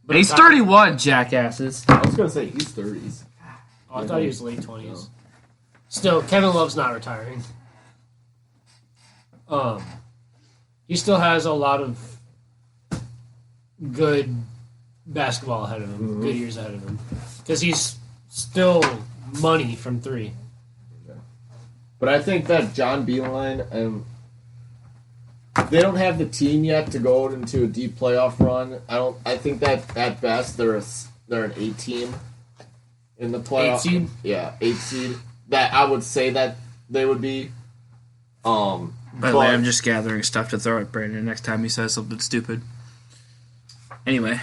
And he's 31, jackasses. I was going to say he's 30s. Oh, I thought he was late 20s. No. Still, Kevin Love's not retiring. He still has a lot of good basketball ahead of him, good years ahead of him. Because he's still money from 3. Okay. But I think that John Beeline, they don't have the team yet to go into a deep playoff run. I think that at best they're an 8 team in the playoff. 8 seed? Yeah, 8 seed. That I would say that they would be. By the way, I'm just gathering stuff to throw at Brandon next time he says something stupid. Anyway.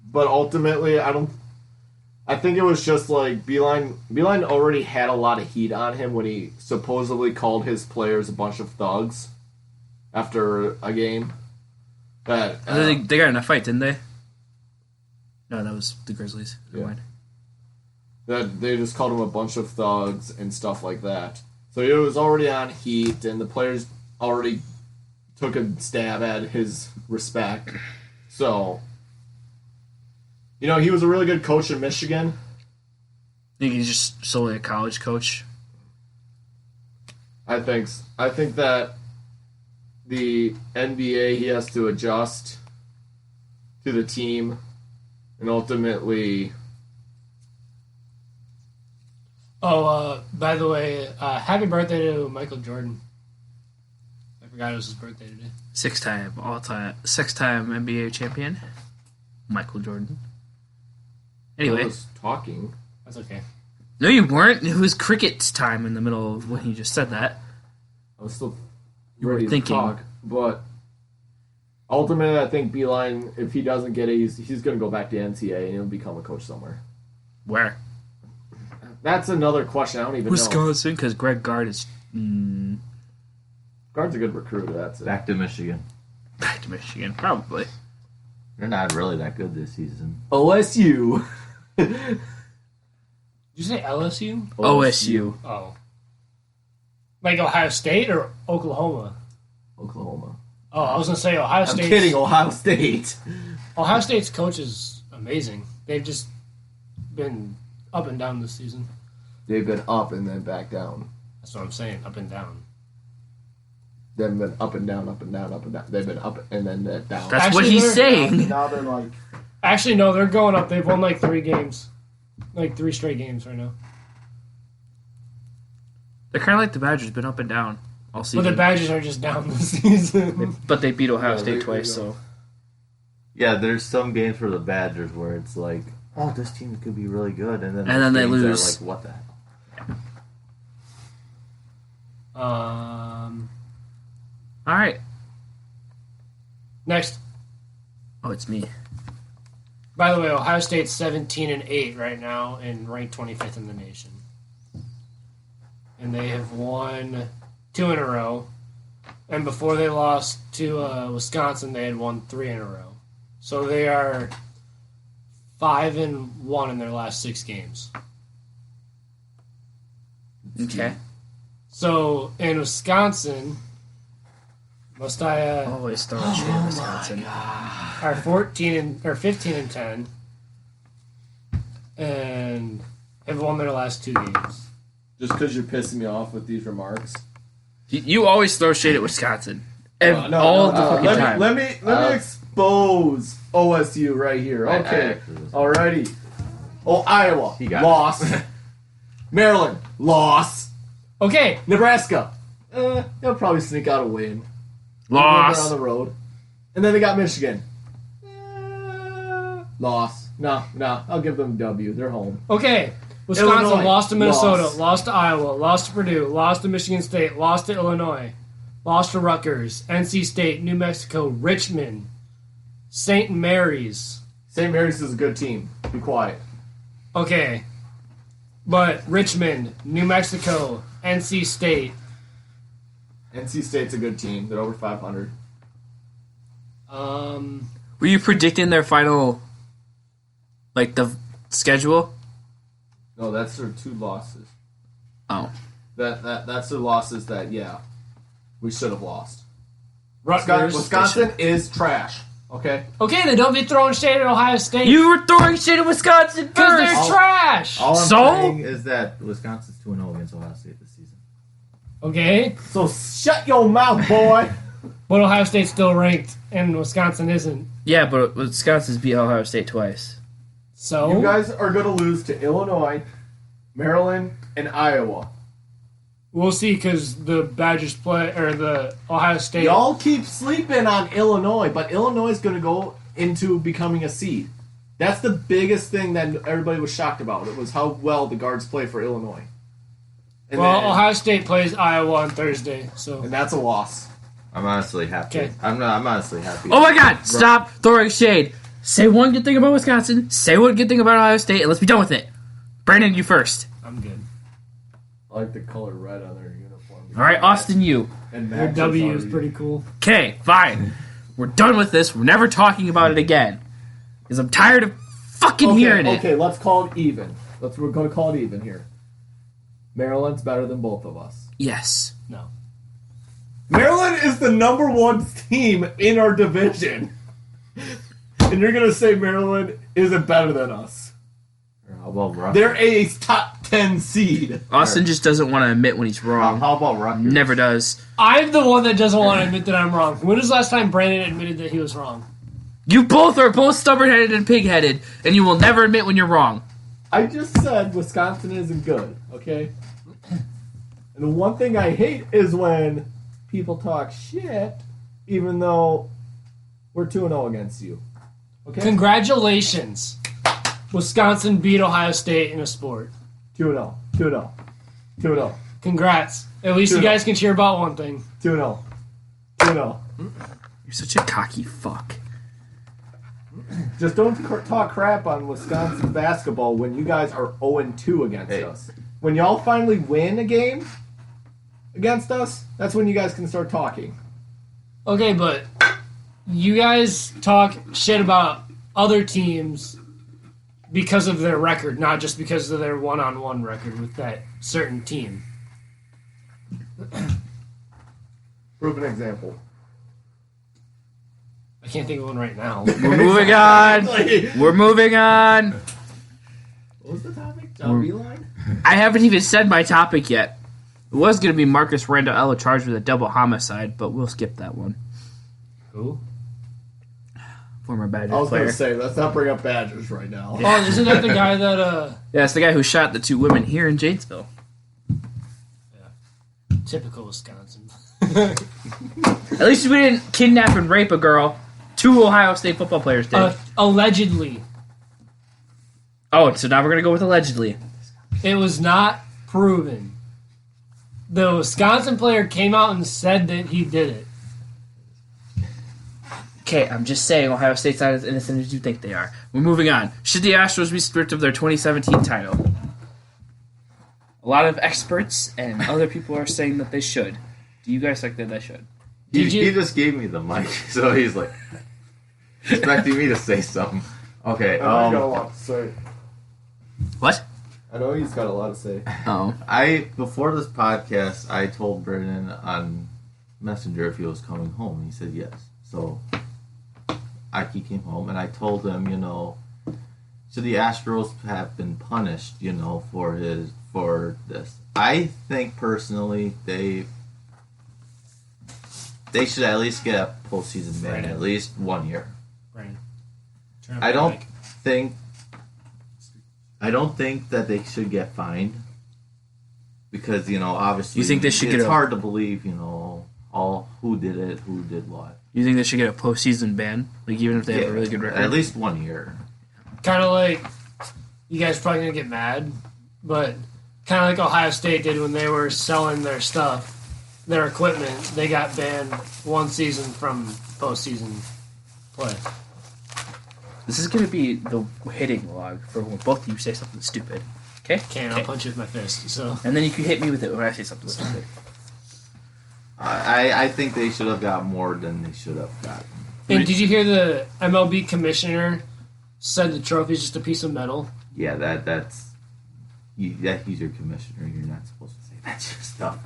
But ultimately, I think it was just like Beeline already had a lot of heat on him when he supposedly called his players a bunch of thugs after a game. That they got in a fight, didn't they? No, that was the Grizzlies. Never mind. That they just called him a bunch of thugs and stuff like that. So it was already on heat, and the players already took a stab at his respect. So, he was a really good coach in Michigan. Think he's just solely a college coach? I think that the NBA, he has to adjust to the team and ultimately... Oh, by the way, happy birthday to Michael Jordan. I forgot it was his birthday today. 6-time NBA champion, Michael Jordan. Anyway. I was talking. That's okay. No, you weren't. It was cricket's time in the middle of when you just said that. I was still ready to talk, but ultimately I think Beeline, if he doesn't get it, he's going to go back to NCAA and he'll become a coach somewhere. Where? That's another question. I don't even know. Wisconsin, because Greg Gard is... Gard's a good recruiter, that's it. Back to Michigan. Back to Michigan, probably. They're not really that good this season. OSU. Did you say LSU? OSU. Oh. Like Ohio State or Oklahoma? Oklahoma. Oh, I was going to say Ohio State. I'm kidding, Ohio State. Ohio State's coach is amazing. They've just been up and down this season. They've been up and then back down. That's what I'm saying, up and down. They've been up and down, up and down, up and down. They've been up and then down. That's what he's saying. Now they're like... Actually, no, they're going up. They've won like 3 games. Like 3 straight games right now. They're kind of like the Badgers, been up and down all season. But the Badgers are just down this season. But they beat Ohio State twice, so... Yeah, there's some games for the Badgers where it's like, oh, this team could be really good, and then they lose. Like, what the hell? All right. Next. Oh, it's me. By the way, Ohio State's 17-8 right now and ranked 25th in the nation. And they have won 2 in a row. And before they lost to Wisconsin, they had won 3 in a row. So they are 5-1 in their last 6 games. Okay. So in Wisconsin, must I? Always throwing shit at Wisconsin. Are 15-10, and have won their last 2 games. Just because you're pissing me off with these remarks. You always throw shade at Wisconsin. All the fucking time. Let me expose OSU right here. Okay. Alrighty. Oh, Iowa. Loss. Maryland. Loss. Okay. Nebraska. They'll probably sneak out a win. Loss. On the road. And then they got Michigan. Loss. No. I'll give them a W. They're home. Okay. Wisconsin Illinois. lost to Minnesota, lost to Iowa, lost to Purdue, lost to Michigan State, lost to Illinois, lost to Rutgers, NC State, New Mexico, Richmond, St. Mary's. St. Mary's is a good team. Be quiet. Okay. But Richmond, New Mexico, NC State. NC State's a good team. They're over 500. Were you predicting their final, like, the schedule? No, that's their 2 losses. Oh. That's their losses that, we should have lost. Rutgers. Wisconsin is trash. Okay? Okay, then don't be throwing shade at Ohio State. You were throwing shit at Wisconsin Because first. they're trash. All I'm So? saying is that Wisconsin's 2-0 against Ohio State this season. Okay, So shut your mouth, boy! but Ohio State's still ranked, and Wisconsin isn't. Yeah, but Wisconsin's beat Ohio State twice. So You guys are going to lose to Illinois, Maryland, and Iowa. we'll see because the Badgers play or the Ohio State. Y'all keep sleeping on Illinois, but Illinois is going to go into becoming a seed. That's the biggest thing that everybody was shocked about. It was how well the guards play for Illinois. And Well, then- Ohio State plays Iowa on Thursday, so and that's a loss. I'm honestly happy. Okay. I'm honestly happy. Oh my God! Stop throwing shade. Say one good thing about Wisconsin. Say one good thing about Ohio State, and let's be done with it. Brandon, you first. I'm good. I like the color red on their uniform. All right, Austin, you. And Their Max W is already- pretty cool. Okay, fine. We're done with this. We're never talking about it again. Because I'm tired of fucking hearing it. Okay, let's call it even. We're going to call it even here. Maryland's better than both of us. Yes. No. Maryland is the number one team in our division. And you're going to say Maryland isn't better than us. How about Rutgers? They're a top 10 seed. Austin just doesn't want to admit when he's wrong. How about Rutgers? Never does. I'm the one that doesn't want to admit that I'm wrong. When was the last time Brandon admitted that he was wrong? You both are both stubborn-headed and pig-headed, and you will never admit when you're wrong. I just said Wisconsin isn't good, okay? And the one thing I hate is when people talk shit, even though we're 2-0 against you. Okay? Congratulations. Wisconsin beat Ohio State in a sport. 2-0. 2-0. 2-0. Congrats. At least you 2-0. guys can cheer about one thing. 2-0. 2-0. You're such a cocky fuck. Just don't talk crap on Wisconsin basketball when you guys are 0-2 against us. When y'all finally win a game against us, that's when you guys can start talking. Okay, but you guys talk shit about other teams because of their record, not just because of their one-on-one record with that certain team. Prove an example. I can't think of one right now. We're moving on. We're moving on. What was the topic? Beeline? I haven't even said my topic yet. It was going to be Marcus Randall charged with a double homicide, but we'll skip that one. Who? I Former was Badgers going player. to say, let's not bring up Badgers right now. Oh, isn't that the guy that, Yeah, it's the guy who shot the two women here in Janesville. typical Wisconsin. At least we didn't kidnap and rape a girl. Two Ohio State football players did. Allegedly. Oh, so now we're going to go with allegedly. It was not proven. The Wisconsin player came out and said that he did it. Okay, I'm just saying Ohio State's not as innocent as you think they are. We're moving on. Should the Astros be stripped of their 2017 title? A lot of experts and other people are saying that they should. Do you guys think that they should? Did you- He just gave me the mic, so he's like expecting me to say something. Okay. I know he's got a lot to say. What? I know he's got a lot to say. Oh. Before this podcast, I told Brennan on Messenger if he was coming home. He said yes. So he came home, and I told him, should the Astros have been punished, for this? I think personally they should at least get a postseason ban, at least 1 year. Brandon. I don't think that they should get fined because obviously You think they should it's get a- hard to believe all who did it, who did what. You think they should get a postseason ban? Like, even if they have a really good record? At least 1 year. Kind of like, you guys are probably going to get mad, but kind of like Ohio State did when they were selling their stuff, their equipment. They got banned 1 season from postseason play. This is going to be the hitting log for when both of you say something stupid. Okay? I'll punch you with my fist. So And then you can hit me with it when I say something stupid. I think they should have got more than they should have gotten. And did you hear the MLB commissioner said the trophy's just a piece of metal? Yeah, he's your commissioner. You're not supposed to say that stuff.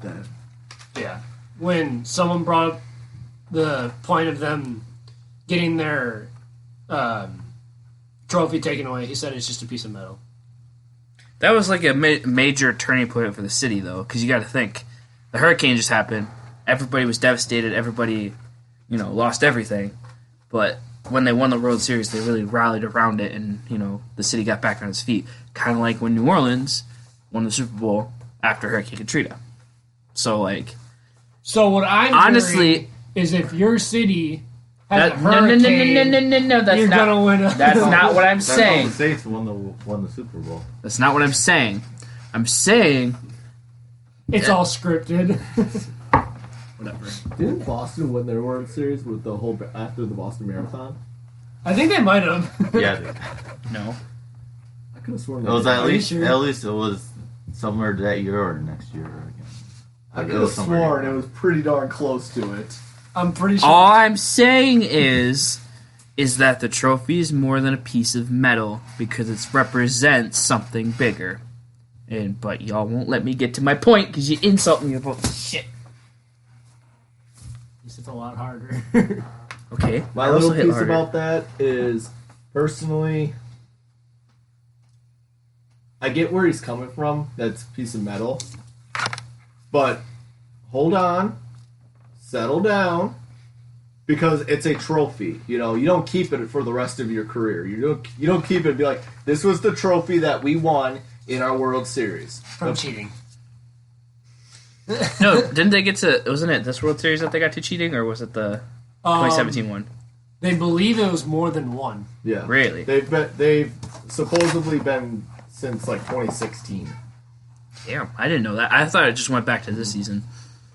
Yeah. When someone brought up the point of them getting their trophy taken away. He said it's just a piece of metal. That was like a major turning point for the city, though, because you got to think the hurricane just happened. Everybody was devastated. Everybody, lost everything. But when they won the World Series, they really rallied around it, and the city got back on its feet. Kind of like when New Orleans won the Super Bowl after Hurricane Katrina. So what I'm honestly hearing is if your city has a hurricane, no, that's you're not, gonna win. That's not what I'm saying. That's how the States won the Super Bowl. That's not what I'm saying. I'm saying it's all scripted. whatever. Didn't Boston win their World Series with the whole after the Boston Marathon? I think they might have. Yeah, No. I could have sworn it was at least sure? at least it was somewhere that year or next year again. I could have sworn it was pretty darn close to it. I'm pretty sure. All I'm saying is that the trophy is more than a piece of metal because it represents something bigger. But y'all won't let me get to my point because you insult me about this shit. It's a lot harder. Okay. My little piece about that is, personally, I get where he's coming from. That's a piece of metal. But hold on. Settle down. Because it's a trophy. You don't keep it for the rest of your career. You don't keep it and be like, this was the trophy that we won in our World Series. From cheating. No, didn't they get to... Wasn't it this World Series that they got to cheating? Or was it the 2017 one? They believe it was more than one. Yeah. Really? They've supposedly been since, 2016. Damn, I didn't know that. I thought it just went back to this season.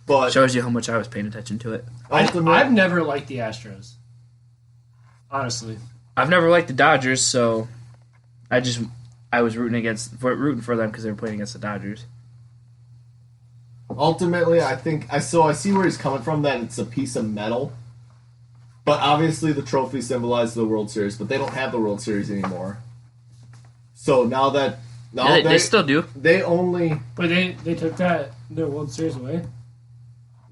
But Shows you how much I was paying attention to it. I've never liked the Astros. Honestly. I've never liked the Dodgers, so I was rooting for them because they were playing against the Dodgers. Ultimately, I see where he's coming from, that it's a piece of metal. But obviously the trophy symbolizes the World Series, but they don't have the World Series anymore. So now they still do. They only... But they took their World Series away?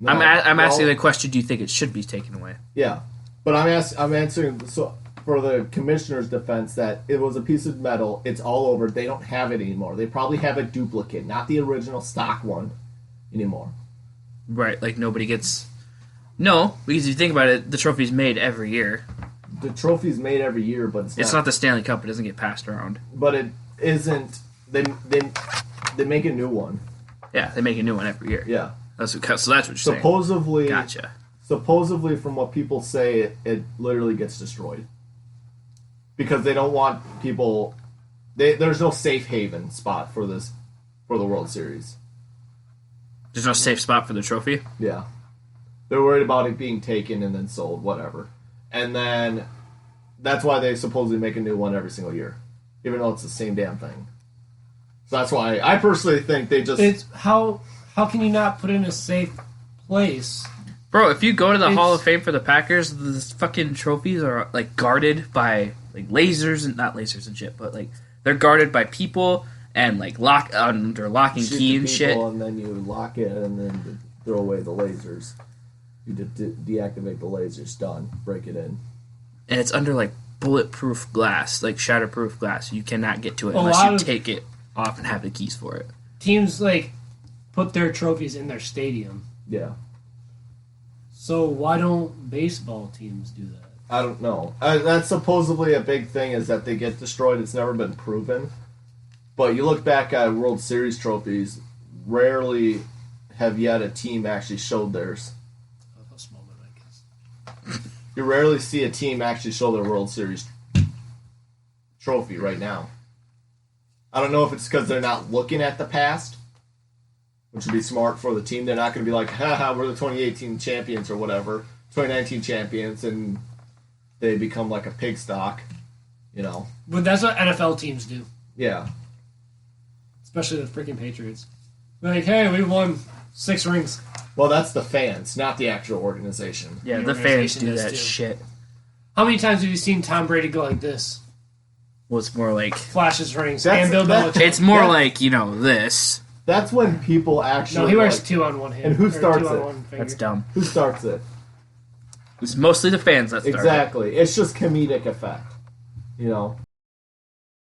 No, I'm asking the question, do you think it should be taken away? Yeah. But I'm answering for the commissioner's defense that it was a piece of metal, it's all over, they don't have it anymore. They probably have a duplicate, not the original stock one anymore. Right, like nobody gets... No, because if you think about it, the trophy's made every year. The trophy's made every year, but It's not the Stanley Cup, it doesn't get passed around. But it isn't... They make a new one. Yeah, they make a new one every year. Yeah. So that's what you're saying. Supposedly... Gotcha. Supposedly, from what people say, it literally gets destroyed. Because they don't want people... There's no safe haven spot for the World Series. There's no safe spot for the trophy? Yeah. They're worried about it being taken and then sold, whatever. And then that's why they supposedly make a new one every single year. Even though it's the same damn thing. So that's why I personally think they just... It's how can you not put it in a safe place? Bro, if you go to the Hall of Fame for the Packers, the fucking trophies are guarded by lasers and not lasers and shit, but they're guarded by people and under lock and key and shit. And then you lock it and then throw away the lasers. You deactivate the lasers. Done. Break it in. And it's under bulletproof glass, shatterproof glass. You cannot get to it unless you take it off and have the keys for it. Teams put their trophies in their stadium. Yeah. So why don't baseball teams do that? I don't know. That's supposedly a big thing, is that they get destroyed. It's never been proven. But you look back at World Series trophies, rarely have yet a team actually showed theirs. A small bit, I guess. You rarely see a team actually show their World Series trophy right now. I don't know if it's because they're not looking at the past, which would be smart for the team. They're not going to be like, haha, we're the 2018 champions or whatever, 2019 champions, and they become like a pig stock, But that's what NFL teams do. Yeah. Especially the freaking Patriots. Hey, we won 6 rings. Well, that's the fans, not the actual organization. Yeah, The the fans organization do does that too. shit. How many times have you seen Tom Brady go like this? Well, it's more Flashes rings. That's- And Bill that- Belichick. it's more Yeah. this. That's when people actually... No, he wears 2 on one hand. And who or starts 2 on it? one finger. That's dumb. Who starts it? It's mostly the fans that started. Exactly. It's just comedic effect. You know?